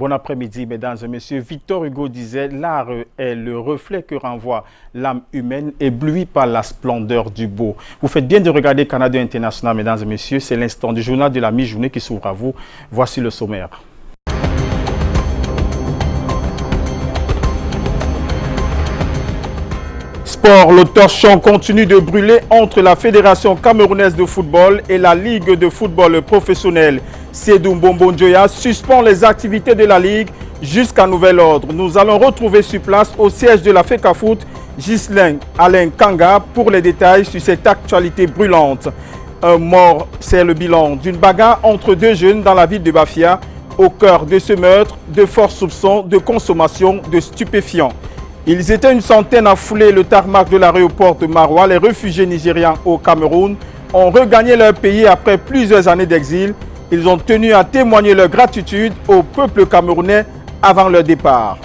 Bon après-midi, mesdames et messieurs. Victor Hugo disait « L'art est le reflet que renvoie l'âme humaine, éblouie par la splendeur du beau ». Vous faites bien de regarder Canada International, mesdames et messieurs. C'est l'instant du journal de la mi-journée qui s'ouvre à vous. Voici le sommaire. Sport, le torchon continue de brûler entre la Fédération camerounaise de football et la Ligue de football professionnel. Sédou Mbombo Njoya suspend les activités de la Ligue jusqu'à nouvel ordre. Nous allons retrouver sur place au siège de la FECAFOOT Ghislain Alain Kanga pour les détails sur cette actualité brûlante. Un mort, c'est le bilan d'une bagarre entre deux jeunes dans la ville de Bafia. Au cœur de ce meurtre, de forts soupçons de consommation de stupéfiants. Ils étaient une centaine à fouler le tarmac de l'aéroport de Maroua. Les réfugiés nigérians au Cameroun ont regagné leur pays après plusieurs années d'exil. Ils ont tenu à témoigner leur gratitude au peuple camerounais avant leur départ.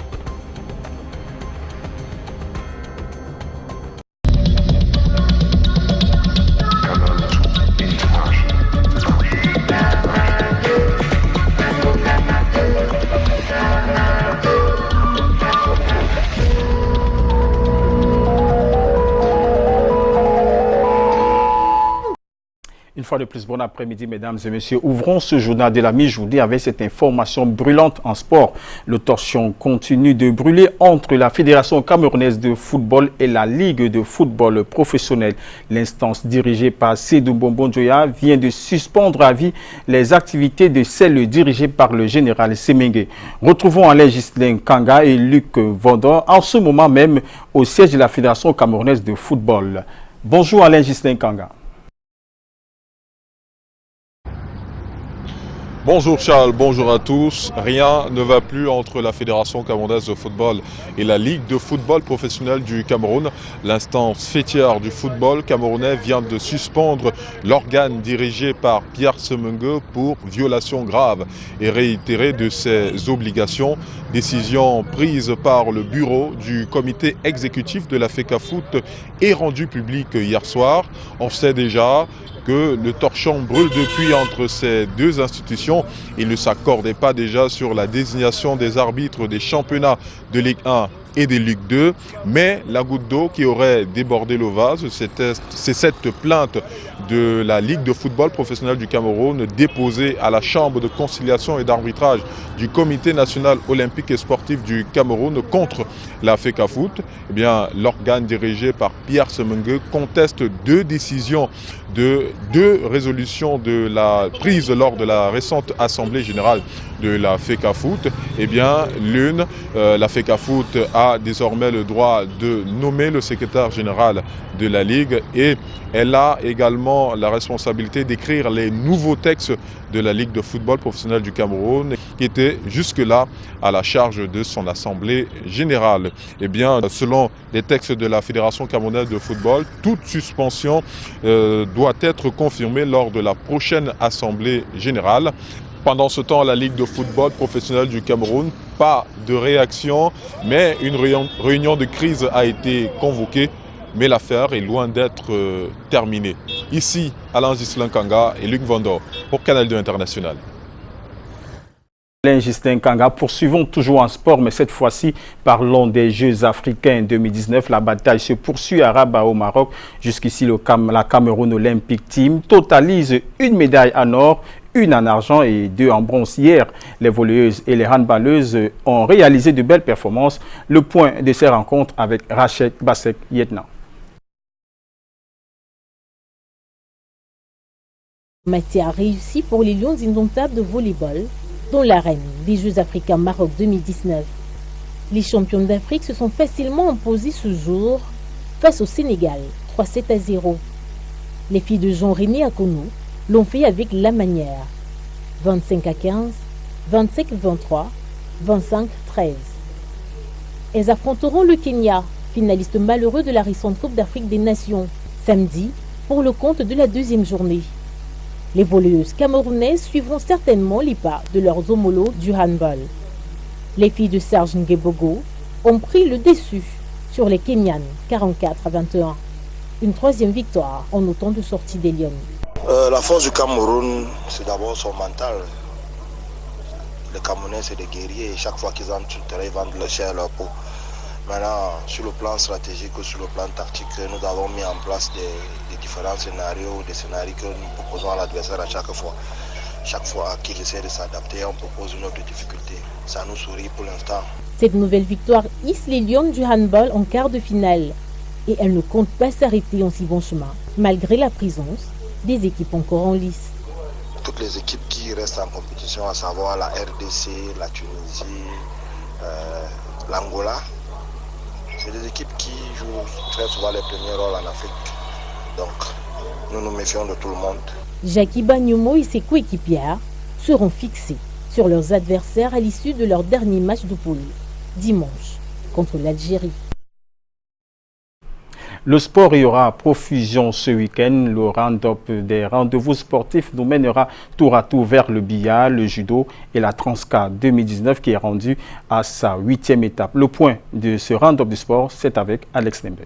Une fois de plus, bon après-midi, mesdames et messieurs. Ouvrons ce journal de la mi-journée avec cette information brûlante en sport. Le torchon continue de brûler entre la Fédération camerounaise de football et la Ligue de football professionnel. L'instance dirigée par Sédou Mbombo Njoya vient de suspendre à vie les activités de celles dirigées par le général Semengue. Retrouvons Alain Ghislain Kanga et Luc Vandor en ce moment même au siège de la Fédération camerounaise de football. Bonjour Alain Ghislain Kanga. Bonjour Charles, bonjour à tous. Rien ne va plus entre la Fédération camerounaise de football et la Ligue de football professionnel du Cameroun. L'instance fêtière du football camerounais vient de suspendre l'organe dirigé par Pierre Semengue pour violation grave et réitérée de ses obligations. Décision prise par le bureau du comité exécutif de la FECAFOOT et rendue publique hier soir. On sait déjà que le torchon brûle depuis entre ces deux institutions. Il ne s'accordait pas déjà sur la désignation des arbitres des championnats de Ligue 1 et de Ligue 2, mais la goutte d'eau qui aurait débordé le vase, c'est cette plainte de la Ligue de football professionnel du Cameroun déposée à la Chambre de conciliation et d'arbitrage du Comité national olympique et sportif du Cameroun contre la FECAFOOT. Eh bien, l'organe dirigé par Pierre Semengue conteste deux décisions de deux résolutions de la prise lors de la récente assemblée générale de la FECAFOOT. Eh bien, l'une, la FECAFOOT a désormais le droit de nommer le secrétaire général de la Ligue et elle a également la responsabilité d'écrire les nouveaux textes de la Ligue de football professionnel du Cameroun qui étaient jusque-là à la charge de son assemblée générale. Eh bien, selon les textes de la Fédération camerounaise de football, toute suspension doit être confirmée lors de la prochaine assemblée générale. Pendant ce temps, la Ligue de football professionnel du Cameroun, pas de réaction, mais une réunion de crise a été convoquée, mais l'affaire est loin d'être terminée. Ici, Alain Ghislain Kanga et Luc Vandor pour Canal 2 International. Alain Ghislain Kanga, poursuivons toujours en sport, mais cette fois-ci, parlons des Jeux africains 2019. La bataille se poursuit à Rabat au Maroc. Jusqu'ici, la Cameroun Olympic Team totalise une médaille en or, une en argent et deux en bronze. Hier, les volleyeuses et les handballeuses ont réalisé de belles performances. Le point de ces rencontres avec Rachel Bassek-Yetna. Matière réussie pour les Lions indomptables de volleyball dans l'arène des Jeux africains Maroc 2019. Les champions d'Afrique se sont facilement imposés ce jour face au Sénégal, 3-7-0. Les filles de Jean-René Akonou l'ont fait avec la manière. 25-15, 25-23, 25-13. Elles affronteront le Kenya, finaliste malheureux de la récente Coupe d'Afrique des Nations, samedi pour le compte de la deuxième journée. Les volleyeuses camerounaises suivront certainement les pas de leurs homologues du handball. Les filles de Serge Ngebogo ont pris le dessus sur les Kenyanes, 44-21. Une troisième victoire en autant de sorties des Lions. La force du Cameroun, c'est d'abord son mental. Les Camerounais, c'est des guerriers et chaque fois qu'ils entrent sur le terrain, ils vendent leur chair, leur peau. Maintenant, sur le plan stratégique ou sur le plan tactique, nous avons mis en place des différents scénarios, des scénarios que nous proposons à l'adversaire à chaque fois. Chaque fois qu'il essaie de s'adapter, on propose une autre difficulté. Ça nous sourit pour l'instant. Cette nouvelle victoire hisse les Lions du handball en quart de finale. Et elle ne compte pas s'arrêter en si bon chemin, malgré la présence des équipes encore en lice. Toutes les équipes qui restent en compétition, à savoir la RDC, la Tunisie, l'Angola, c'est des équipes qui jouent très souvent les premiers rôles en Afrique. Donc, nous nous méfions de tout le monde. Jackie Bagnomo et ses coéquipières seront fixés sur leurs adversaires à l'issue de leur dernier match de poule, dimanche, contre l'Algérie. Le sport y aura profusion ce week-end. Le round-up des rendez-vous sportifs nous mènera tour à tour vers le billard, le judo et la Transca 2019 qui est rendue à sa 8e étape. Le point de ce round-up du sport, c'est avec Alex Nembe.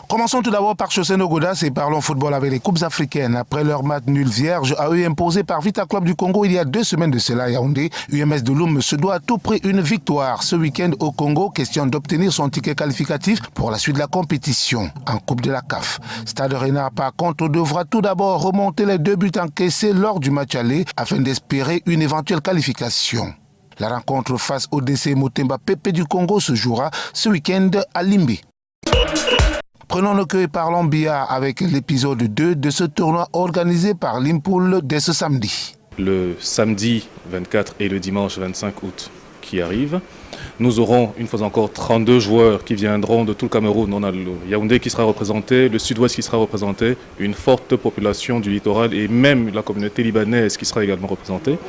Commençons tout d'abord par Choseno Godas et parlons football avec les coupes africaines. Après leur match nul vierge à eux imposé par Vita Club du Congo il y a 2 semaines de cela à Yaoundé, UMS de Loum se doit à tout prix une victoire ce week-end au Congo, question d'obtenir son ticket qualificatif pour la suite de la compétition en Coupe de la CAF. Stade Renard par contre devra tout d'abord remonter les 2 buts encaissés lors du match aller afin d'espérer une éventuelle qualification. La rencontre face au DC Motemba Pepe du Congo se jouera ce week-end à Limbi. Prenons le queue et parlons billard avec l'épisode 2 de ce tournoi organisé par l'Impool dès ce samedi. Le samedi 24 et le dimanche 25 août qui arrivent, nous aurons une fois encore 32 joueurs qui viendront de tout le Cameroun. On a le Yaoundé qui sera représenté, le sud-ouest qui sera représenté, une forte population du littoral et même la communauté libanaise qui sera également représentée.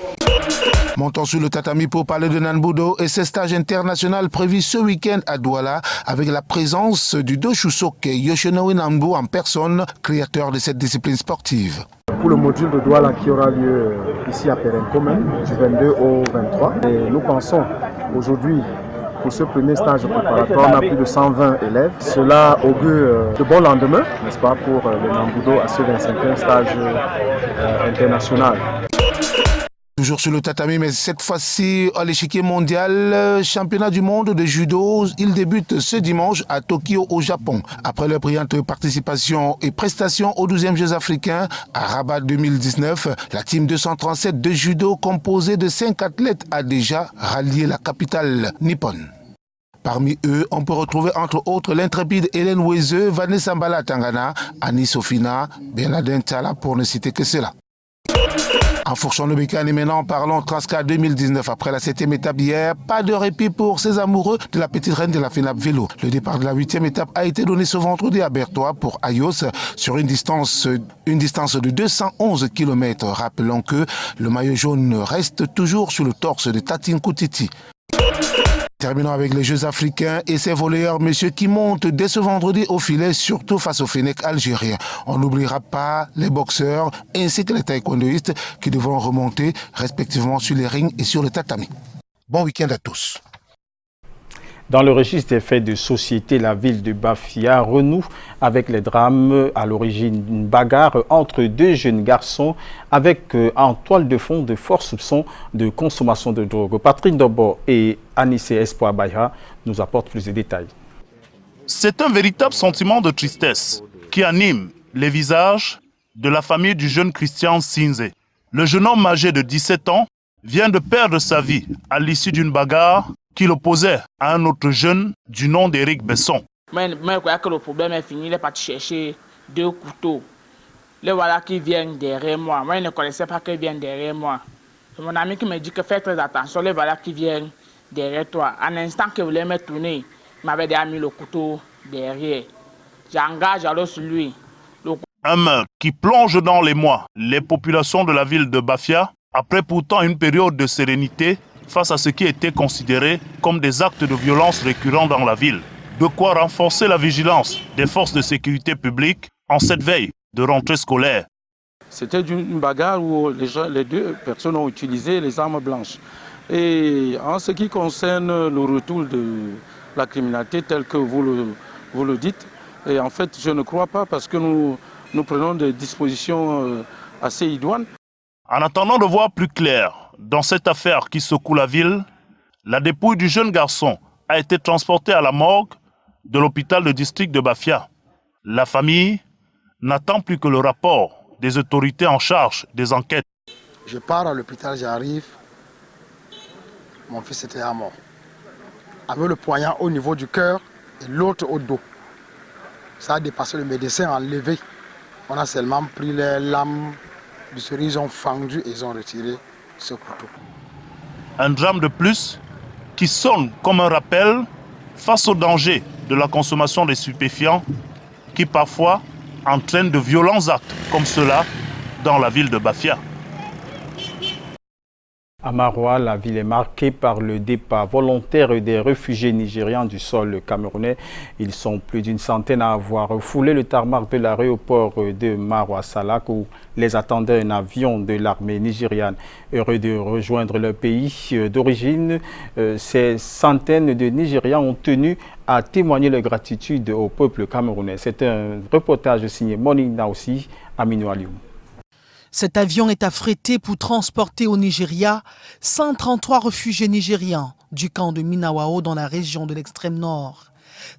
Montons sur le tatami pour parler de Nanbudo et ses stages internationaux prévus ce week-end à Douala avec la présence du Doshusoke Yoshinoe Nambu en personne, créateur de cette discipline sportive. Pour le module de Douala qui aura lieu ici à Perenco même, du 22 au 23. Et nous pensons aujourd'hui, pour ce premier stage préparatoire, on a plus de 120 élèves. Cela augure de bons lendemains, n'est-ce pas, pour le Nambudo à ce 25e stage international. Toujours sur le tatami, mais cette fois-ci à l'échiquier mondial, championnat du monde de judo, il débute ce dimanche à Tokyo au Japon. Après leur brillante participation et prestation aux 12e Jeux africains à Rabat 2019, la team 237 de judo composée de 5 athlètes a déjà rallié la capitale nippone. Parmi eux, on peut retrouver entre autres l'intrépide Hélène Wezeux, Vanessa Mbala Tangana, Annie Sofina, Bernardin Tala pour ne citer que cela. En fourchant le bécane et maintenant parlons Transca 2019. Après la 7e étape hier, pas de répit pour ces amoureux de la petite reine de la FENAP Vélo. Le départ de la 8e étape a été donné ce vendredi à Bertois pour Ayos sur une distance de 211 km. Rappelons que le maillot jaune reste toujours sur le torse de Tatine Koutiti. Terminons avec les Jeux africains et ces volleyeurs, messieurs, qui montent dès ce vendredi au filet, surtout face au Fennec algérien. On n'oubliera pas les boxeurs ainsi que les taekwondoïstes qui devront remonter respectivement sur les rings et sur le tatami. Bon week-end à tous. Dans le registre des faits de société, la ville de Bafia renoue avec les drames à l'origine d'une bagarre entre 2 jeunes garçons avec en toile de fond de forts soupçons de consommation de drogue. Patrick Dobo et Anissé Espoir Bayha nous apportent plus de détails. C'est un véritable sentiment de tristesse qui anime les visages de la famille du jeune Christian Sinze. Le jeune homme âgé de 17 ans vient de perdre sa vie à l'issue d'une bagarre qui l'opposait à un autre jeune du nom d'Éric Besson. Moi, je crois que le problème est fini. Il est parti chercher 2 couteaux. Les voilà qui viennent derrière moi. Moi, je ne connaissais pas qu'ils viennent derrière moi. C'est mon ami qui me dit que fais très attention. Les voilà qui viennent derrière toi. En instant qu'il voulait me tourner, il m'avait déjà mis le couteau derrière. J'engage alors sur lui. Un meurtre qui plonge dans les mois les populations de la ville de Bafia, après pourtant une période de sérénité, face à ce qui était considéré comme des actes de violence récurrents dans la ville. De quoi renforcer la vigilance des forces de sécurité publique en cette veille de rentrée scolaire. C'était une bagarre où les 2 personnes ont utilisé les armes blanches. Et en ce qui concerne le retour de la criminalité tel que vous le dites, et en fait je ne crois pas parce que nous prenons des dispositions assez idoines. En attendant de voir plus clair, dans cette affaire qui secoue la ville, la dépouille du jeune garçon a été transportée à la morgue de l'hôpital de district de Bafia. La famille n'attend plus que le rapport des autorités en charge des enquêtes. Je pars à l'hôpital, j'arrive, mon fils était à mort. Avec le poignard au niveau du cœur et l'autre au dos. Ça a dépassé, le médecin a enlevé. On a seulement pris les lames du cerise, ils ont fendu et ils ont retiré ce couteau. Un drame de plus qui sonne comme un rappel face au danger de la consommation des stupéfiants qui parfois entraîne de violents actes comme cela dans la ville de Bafia. À Maroua, la ville est marquée par le départ volontaire des réfugiés nigérians du sol camerounais. Ils sont plus d'une centaine à avoir refoulé le tarmac de l'aéroport de Maroua-Salak où les attendait un avion de l'armée nigériane. Heureux de rejoindre leur pays d'origine, ces centaines de Nigérians ont tenu à témoigner leur gratitude au peuple camerounais. C'est un reportage signé Moni Naoussi, Aminou Aliou. Cet avion est affrété pour transporter au Nigeria 133 réfugiés nigérians du camp de Minawao dans la région de l'extrême nord.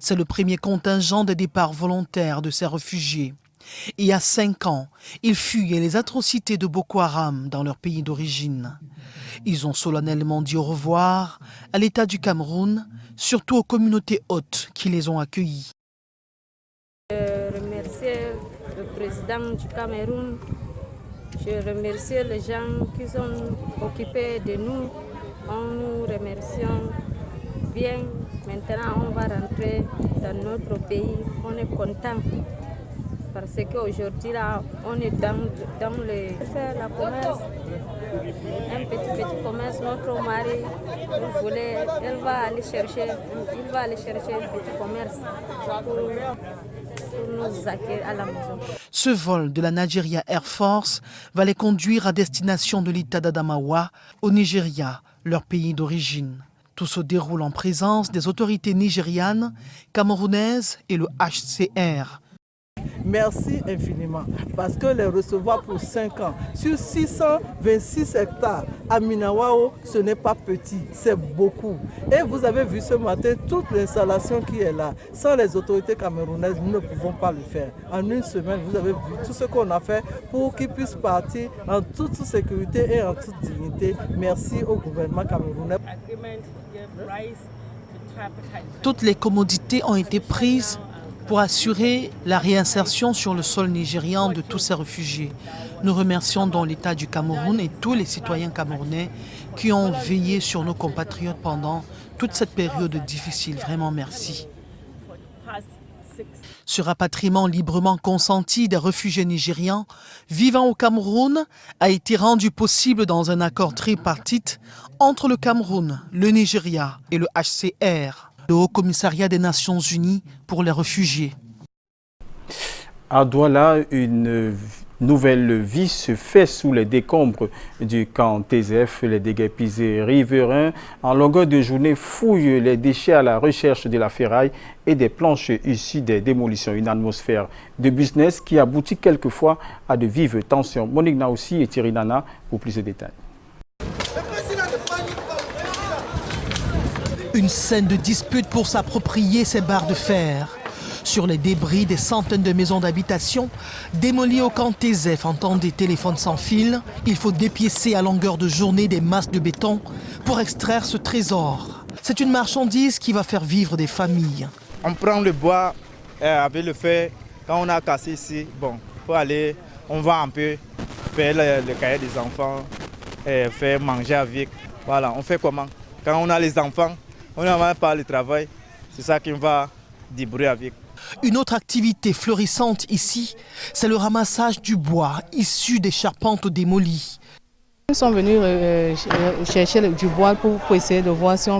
C'est le premier contingent de départ volontaire de ces réfugiés. Il y a 5 ans, ils fuyaient les atrocités de Boko Haram dans leur pays d'origine. Ils ont solennellement dit au revoir à l'État du Cameroun, surtout aux communautés hôtes qui les ont accueillis. Je remercie le président du Cameroun. Je remercie les gens qui sont occupés de nous. Nous remercions bien. Maintenant, on va rentrer dans notre pays. On est content parce qu'aujourd'hui, là, on est dans faire la commerce. Un petit commerce. Notre mari voulait, il va aller chercher un petit commerce pour nous accueillir à la maison. Ce vol de la Nigeria Air Force va les conduire à destination de l'État d'Adamawa, au Nigeria, leur pays d'origine. Tout se déroule en présence des autorités nigérianes, camerounaises et le HCR. Merci infiniment parce que les recevoir pour 5 ans sur 626 hectares à Minawao, ce n'est pas petit, c'est beaucoup. Et vous avez vu ce matin toute l'installation qui est là. Sans les autorités camerounaises, nous ne pouvons pas le faire. En une semaine, vous avez vu tout ce qu'on a fait pour qu'ils puissent partir en toute sécurité et en toute dignité. Merci au gouvernement camerounais. Toutes les commodités ont été prises pour assurer la réinsertion sur le sol nigérian de tous ces réfugiés. Nous remercions donc l'État du Cameroun et tous les citoyens camerounais qui ont veillé sur nos compatriotes pendant toute cette période difficile. Vraiment merci. Ce rapatriement librement consenti des réfugiés nigérians vivant au Cameroun a été rendu possible dans un accord tripartite entre le Cameroun, le Nigeria et le HCR. Le Haut Commissariat des Nations Unies pour les réfugiés. À Douala, une nouvelle vie se fait sous les décombres du camp TZF. Les déguerpissés riverains, en longueur de journée, fouillent les déchets à la recherche de la ferraille et des planches issues des démolitions. Une atmosphère de business qui aboutit quelquefois à de vives tensions. Monique Naoussi et Thierry Nana pour plus de détails. Une scène de dispute pour s'approprier ces barres de fer. Sur les débris des centaines de maisons d'habitation démolies au camp TZF en temps des téléphones sans fil, il faut dépiécer à longueur de journée des masses de béton pour extraire ce trésor. C'est une marchandise qui va faire vivre des familles. On prend le bois avec le fer. Quand on a cassé ici, pour aller, on va un peu faire le cahier des enfants, faire manger avec. Voilà, on fait comment? Quand on a les enfants, on n'a pas le travail, c'est ça qu'on va débrouiller avec. Une autre activité florissante ici, c'est le ramassage du bois issu des charpentes démolies. Nous sommes venus chercher du bois pour essayer de voir si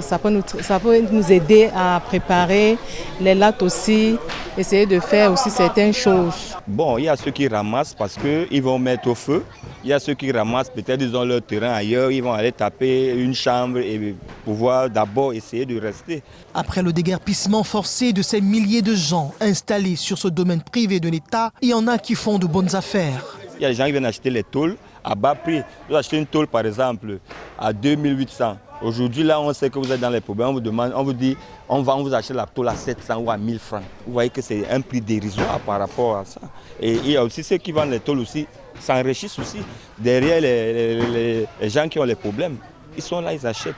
ça peut nous aider à préparer les lattes aussi, essayer de faire aussi certaines choses. Bon, il y a ceux qui ramassent parce qu'ils vont mettre au feu. Il y a ceux qui ramassent, peut-être ils ont leur terrain ailleurs, ils vont aller taper une chambre et pouvoir d'abord essayer de rester. Après le déguerpissement forcé de ces milliers de gens installés sur ce domaine privé de l'État, il y en a qui font de bonnes affaires. Il y a des gens qui viennent acheter les tôles à bas prix. Vous achetez une tôle par exemple à 2800. Aujourd'hui, là, on sait que vous êtes dans les problèmes. On vous demande, on vous dit, on va vous acheter la tôle à 700 ou à 1000 francs. Vous voyez que c'est un prix dérisoire par rapport à ça. Et il y a aussi ceux qui vendent les tôles aussi, s'enrichissent aussi. Derrière les gens qui ont les problèmes, ils sont là, ils achètent.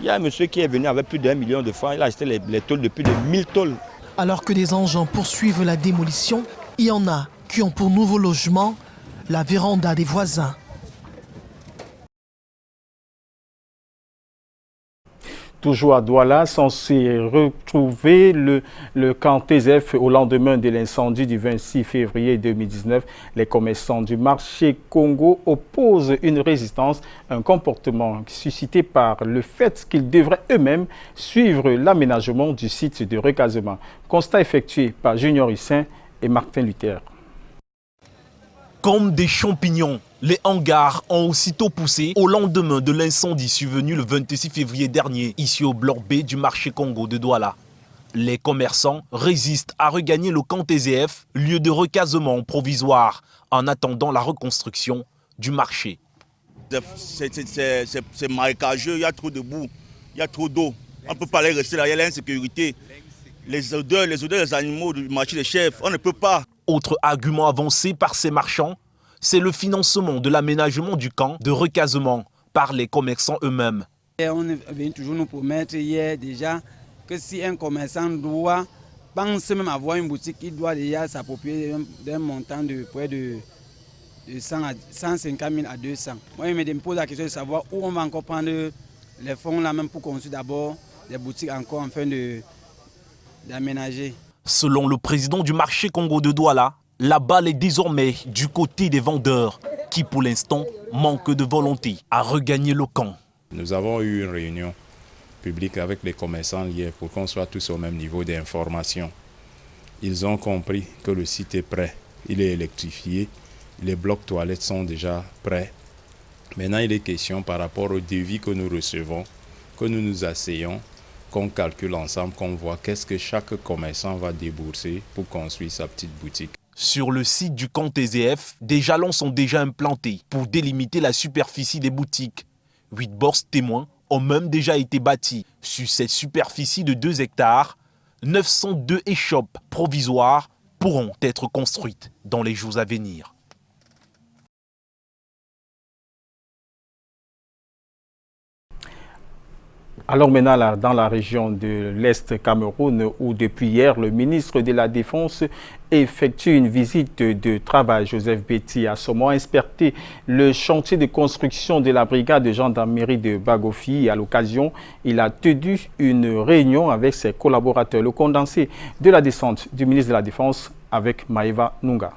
Il y a un monsieur qui est venu avec plus d'1 million de francs, il a acheté les tôles de plus de 1000 tôles. Alors que des engins poursuivent la démolition, il y en a qui ont pour nouveau logement la véranda des voisins. Toujours à Douala, censé retrouver le camp TZF au lendemain de l'incendie du 26 février 2019. Les commerçants du marché Congo opposent une résistance, un comportement suscité par le fait qu'ils devraient eux-mêmes suivre l'aménagement du site de recasement. Constat effectué par Junior Hussein et Martin Luther. Comme des champignons, les hangars ont aussitôt poussé au lendemain de l'incendie survenu le 26 février dernier, ici au bloc B du marché Congo de Douala. Les commerçants résistent à regagner le camp TZF, lieu de recasement provisoire, en attendant la reconstruction du marché. C'est marécageux, il y a trop de boue, il y a trop d'eau. On ne peut pas aller rester là, il y a l'insécurité. Les odeurs des animaux du marché des chefs, on ne peut pas. Autre argument avancé par ces marchands, c'est le financement de l'aménagement du camp de recasement par les commerçants eux-mêmes. On vient toujours nous promettre hier déjà que si un commerçant doit penser même avoir une boutique, il doit déjà s'approprier d'un montant de près de 150 000 à 200. Moi, je me pose la question de savoir où on va encore prendre les fonds là même pour construire d'abord des boutiques encore en fin d'aménager. Selon le président du marché Congo de Douala, la balle est désormais du côté des vendeurs qui pour l'instant manquent de volonté à regagner le camp. Nous avons eu une réunion publique avec les commerçants hier pour qu'on soit tous au même niveau d'information. Ils ont compris que le site est prêt, il est électrifié, les blocs toilettes sont déjà prêts. Maintenant il est question par rapport au devis que nous recevons, que nous nous asseyons, qu'on calcule ensemble, qu'on voit qu'est-ce que chaque commerçant va débourser pour construire sa petite boutique. Sur le site du camp TZF, des jalons sont déjà implantés pour délimiter la superficie des boutiques. 8 bords témoins ont même déjà été bâtis. Sur cette superficie de 2 hectares, 902 échoppes provisoires pourront être construites dans les jours à venir. Alors maintenant, dans la région de l'Est Cameroun, où depuis hier, le ministre de la Défense effectue une visite de travail. Joseph Betty Assomo a inspecté le chantier de construction de la brigade de gendarmerie de Bagofi. À l'occasion, il a tenu une réunion avec ses collaborateurs. Le condensé de la descente du ministre de la Défense avec Maïva Nunga.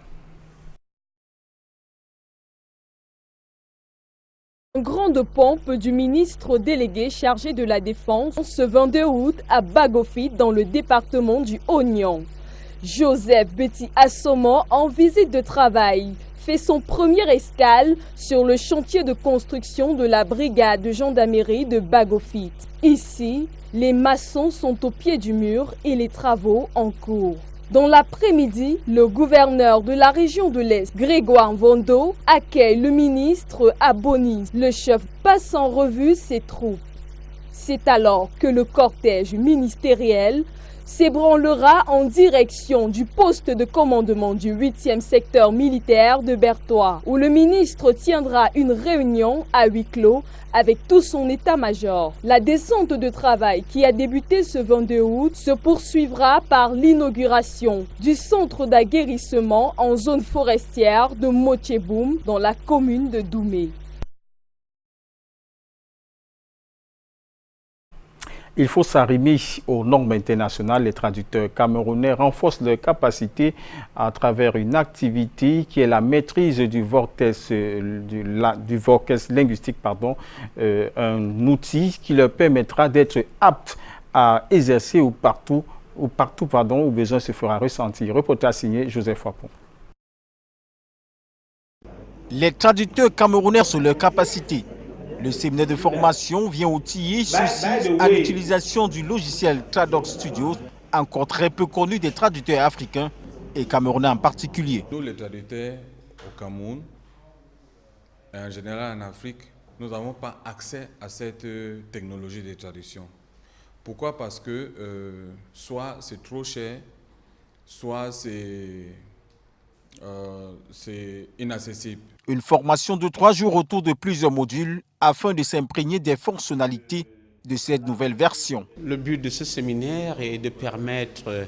Grande pompe du ministre délégué chargé de la Défense ce 22 août à Bagofi dans le département du Oignon. Joseph Betty Assomo, en visite de travail, fait son premier escale sur le chantier de construction de la brigade de gendarmerie de Bagofi. Ici, les maçons sont au pied du mur et les travaux en cours. Dans l'après-midi, le gouverneur de la région de l'Est, Grégoire Vondo, accueille le ministre à Boni. Le chef passe en revue ses troupes. C'est alors que le cortège ministériel s'ébranlera en direction du poste de commandement du 8e secteur militaire de Bertois, où le ministre tiendra une réunion à huis clos avec tout son état-major. La descente de travail qui a débuté ce 22 août se poursuivra par l'inauguration du centre d'aguerrissement en zone forestière de Motieboum dans la commune de Doumé. Il faut s'arrimer aux normes internationales. Les traducteurs camerounais renforcent leur capacité à travers une activité qui est la maîtrise du vortex linguistique, un outil qui leur permettra d'être aptes à exercer où besoin se fera ressentir. Reportage signé Joseph Wapon. Les traducteurs camerounais sont leur capacité. Le séminaire de formation vient outiller ceux-ci à l'utilisation du logiciel Tradoc Studio, encore très peu connu des traducteurs africains et camerounais en particulier. Nous, les traducteurs au Cameroun, En général, en Afrique, nous n'avons pas accès à cette technologie de traduction. Pourquoi? Parce que soit c'est trop cher, soit c'est inaccessible. Une formation de 3 jours autour de plusieurs modules afin de s'imprégner des fonctionnalités de cette nouvelle version. Le but de ce séminaire est de permettre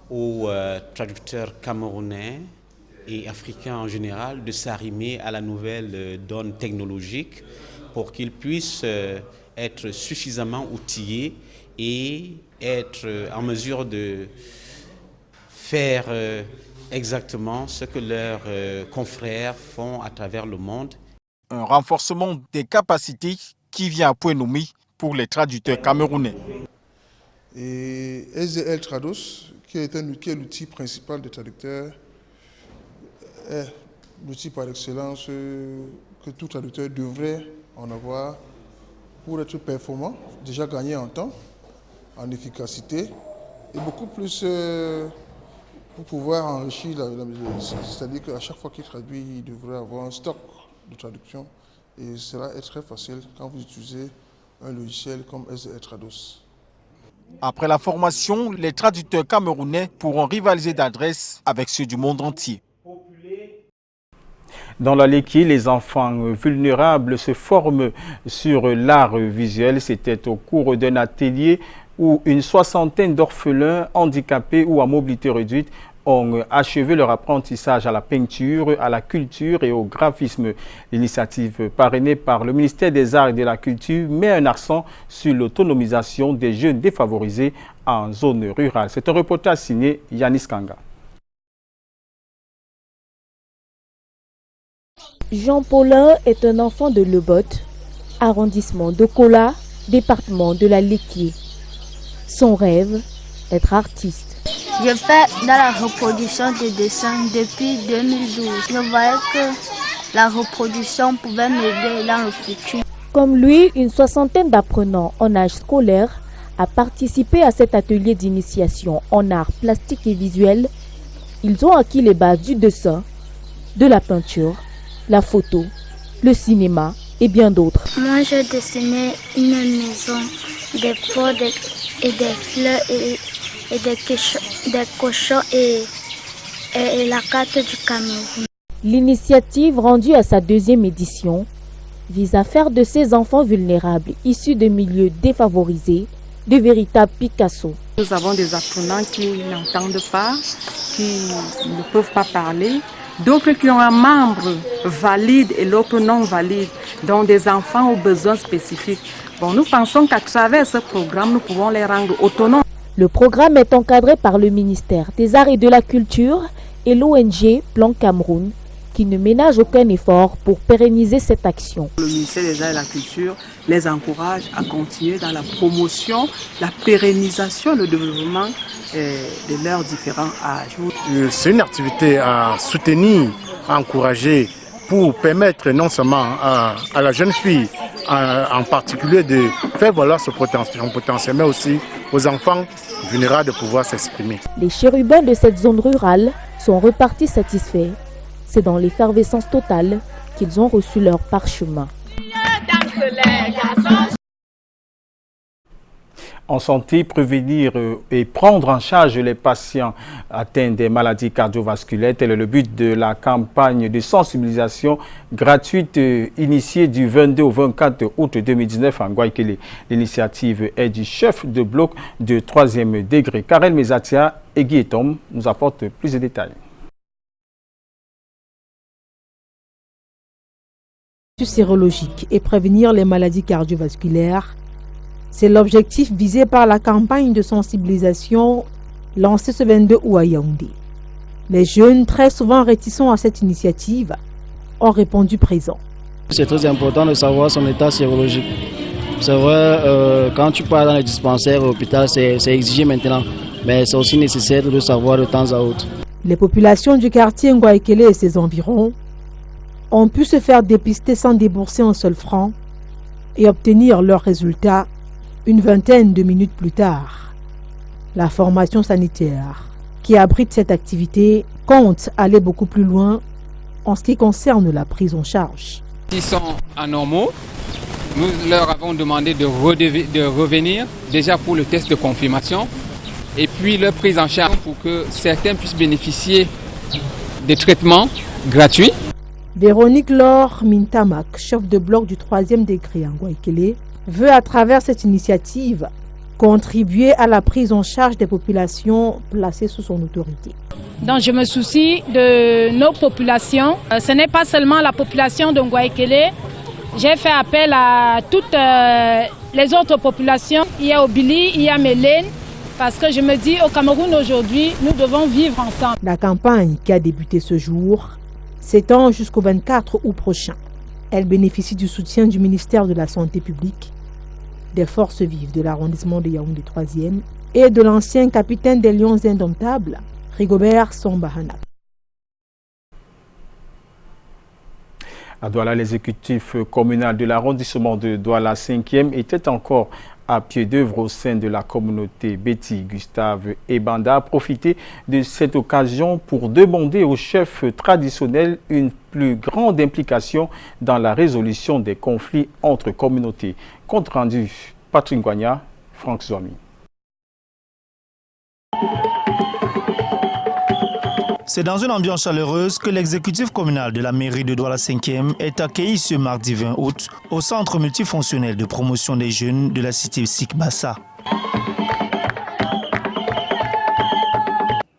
aux traducteurs camerounais et africains en général de s'arrimer à la nouvelle donne technologique pour qu'ils puissent être suffisamment outillés et être en mesure de faire exactement ce que leurs confrères font à travers le monde. Un renforcement des capacités qui vient à point nommé pour les traducteurs camerounais. Et SDL Trados, qui est l'outil principal des traducteurs, est l'outil par excellence que tout traducteur devrait en avoir pour être performant, déjà gagner en temps, en efficacité et beaucoup plus pour pouvoir enrichir c'est-à-dire qu'à chaque fois qu'il traduit, il devrait avoir un stock de traduction et cela est très facile quand vous utilisez un logiciel comme SDL Trados. Après la formation, les traducteurs camerounais pourront rivaliser d'adresse avec ceux du monde entier. Dans la Leki, les enfants vulnérables se forment sur l'art visuel. C'était au cours d'un atelier où une soixantaine d'orphelins handicapés ou à mobilité réduite ont achevé leur apprentissage à la peinture, à la culture et au graphisme. L'initiative parrainée par le ministère des Arts et de la Culture met un accent sur l'autonomisation des jeunes défavorisés en zone rurale. C'est un reportage signé Yanis Kanga. Jean Paulin est un enfant de Lebot, arrondissement de Kola, département de la Leki. Son rêve, être artiste. Je fais dans la reproduction des dessins depuis 2012. Je voyais que la reproduction pouvait m'aider dans le futur. Comme lui, une soixantaine d'apprenants en âge scolaire a participé à cet atelier d'initiation en arts plastiques et visuels. Ils ont acquis les bases du dessin, de la peinture, la photo, le cinéma et bien d'autres. Moi, j'ai dessiné une maison, des pots et des fleurs et des cochons et la carte du Cameroun. L'initiative rendue à sa deuxième édition vise à faire de ces enfants vulnérables issus de milieux défavorisés de véritables Picasso. Nous avons des apprenants qui n'entendent pas, qui ne peuvent pas parler, d'autres qui ont un membre valide et l'autre non valide, dont des enfants aux besoins spécifiques. Bon, nous pensons qu'à travers ce programme, nous pouvons les rendre autonomes. Le programme est encadré par le ministère des Arts et de la Culture et l'ONG Plan Cameroun, qui ne ménage aucun effort pour pérenniser cette action. Le ministère des Arts et de la Culture les encourage à continuer dans la promotion, la pérennisation, le développement de leurs différents âges. C'est une activité à soutenir, à encourager pour permettre non seulement à la jeune fille en particulier de faire valoir son potentiel, mais aussi aux enfants vulnérables de pouvoir s'exprimer. Les chérubins de cette zone rurale sont repartis satisfaits. C'est dans l'effervescence totale qu'ils ont reçu leur parchemin. En santé, prévenir et prendre en charge les patients atteints des maladies cardiovasculaires. Tel est le but de la campagne de sensibilisation gratuite initiée du 22 au 24 août 2019 en Guaykele. L'initiative est du chef de bloc de 3e degré. Karel Mezatia et Guy Tom nous apportent plus de détails. Sérologique et prévenir les maladies cardiovasculaires. C'est l'objectif visé par la campagne de sensibilisation lancée ce 22 août à Yaoundé. Les jeunes, très souvent réticents à cette initiative, ont répondu présent. C'est très important de savoir son état sérologique. C'est vrai, quand tu pars dans les dispensaires, à l'hôpital, c'est exigé maintenant, mais c'est aussi nécessaire de le savoir de temps à autre. Les populations du quartier Nguaykele et ses environs ont pu se faire dépister sans débourser un seul franc et obtenir leurs résultats une vingtaine de minutes plus tard. La formation sanitaire qui abrite cette activité compte aller beaucoup plus loin en ce qui concerne la prise en charge. Ils sont anormaux. Nous leur avons demandé de revenir déjà pour le test de confirmation et puis leur prise en charge pour que certains puissent bénéficier des traitements gratuits. Véronique Laure Mintamak, chef de bloc du 3e degré en Guaykélé, veut à travers cette initiative contribuer à la prise en charge des populations placées sous son autorité. Donc je me soucie de nos populations. Ce n'est pas seulement la population de Guaykélé. J'ai fait appel à toutes les autres populations. Il y a Obili, il y a Mélène, parce que je me dis au Cameroun aujourd'hui, nous devons vivre ensemble. La campagne qui a débuté ce jour s'étend jusqu'au 24 août prochain. Elle bénéficie du soutien du ministère de la Santé publique, des forces vives de l'arrondissement de Yaoundé 3e et de l'ancien capitaine des Lions indomptables, Rigobert Sombahana. À Douala, l'exécutif communal de l'arrondissement de Douala 5e était encore à pied d'œuvre au sein de la communauté. Betty Gustave Ebanda a profité de cette occasion pour demander aux chefs traditionnels une plus grande implication dans la résolution des conflits entre communautés. Compte rendu, Patrick Ngwanya, Franck Zouami. C'est dans une ambiance chaleureuse que l'exécutif communal de la mairie de Douala 5e est accueilli ce mardi 20 août au centre multifonctionnel de promotion des jeunes de la cité Sik Bassa.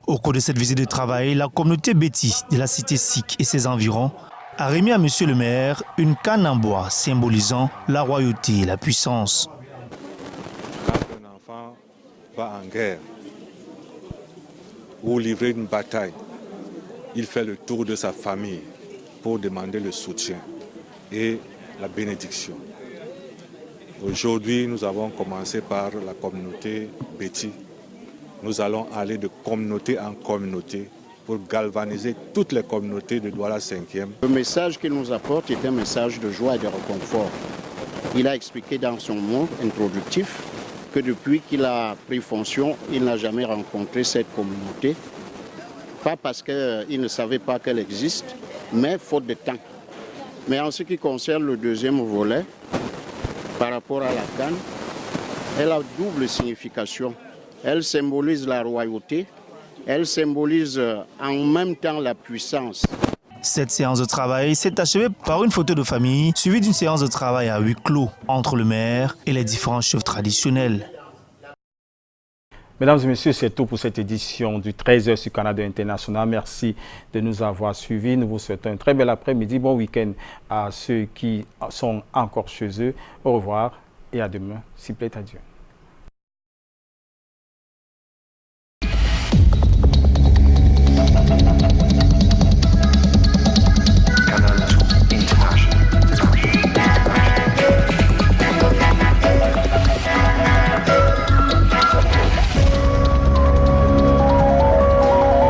Au cours de cette visite de travail, la communauté Betty de la cité Sik et ses environs a remis à monsieur le maire une canne en bois symbolisant la royauté et la puissance. Quand un enfant va en guerre ou livrer une bataille, il fait le tour de sa famille pour demander le soutien et la bénédiction. Aujourd'hui, nous avons commencé par la communauté Betty. Nous allons aller de communauté en communauté pour galvaniser toutes les communautés de Douala 5e. Le message qu'il nous apporte est un message de joie et de réconfort. Il a expliqué dans son mot introductif que depuis qu'il a pris fonction, il n'a jamais rencontré cette communauté. Pas parce qu'il ne savait pas qu'elle existe, mais faute de temps. Mais en ce qui concerne le deuxième volet, par rapport à la canne, elle a double signification. Elle symbolise la royauté, elle symbolise en même temps la puissance. Cette séance de travail s'est achevée par une photo de famille, suivie d'une séance de travail à huis clos entre le maire et les différents chefs traditionnels. Mesdames et messieurs, c'est tout pour cette édition du 13h sur Canada International. Merci de nous avoir suivis. Nous vous souhaitons un très bel après-midi. Bon week-end à ceux qui sont encore chez eux. Au revoir et à demain, s'il plaît à Dieu.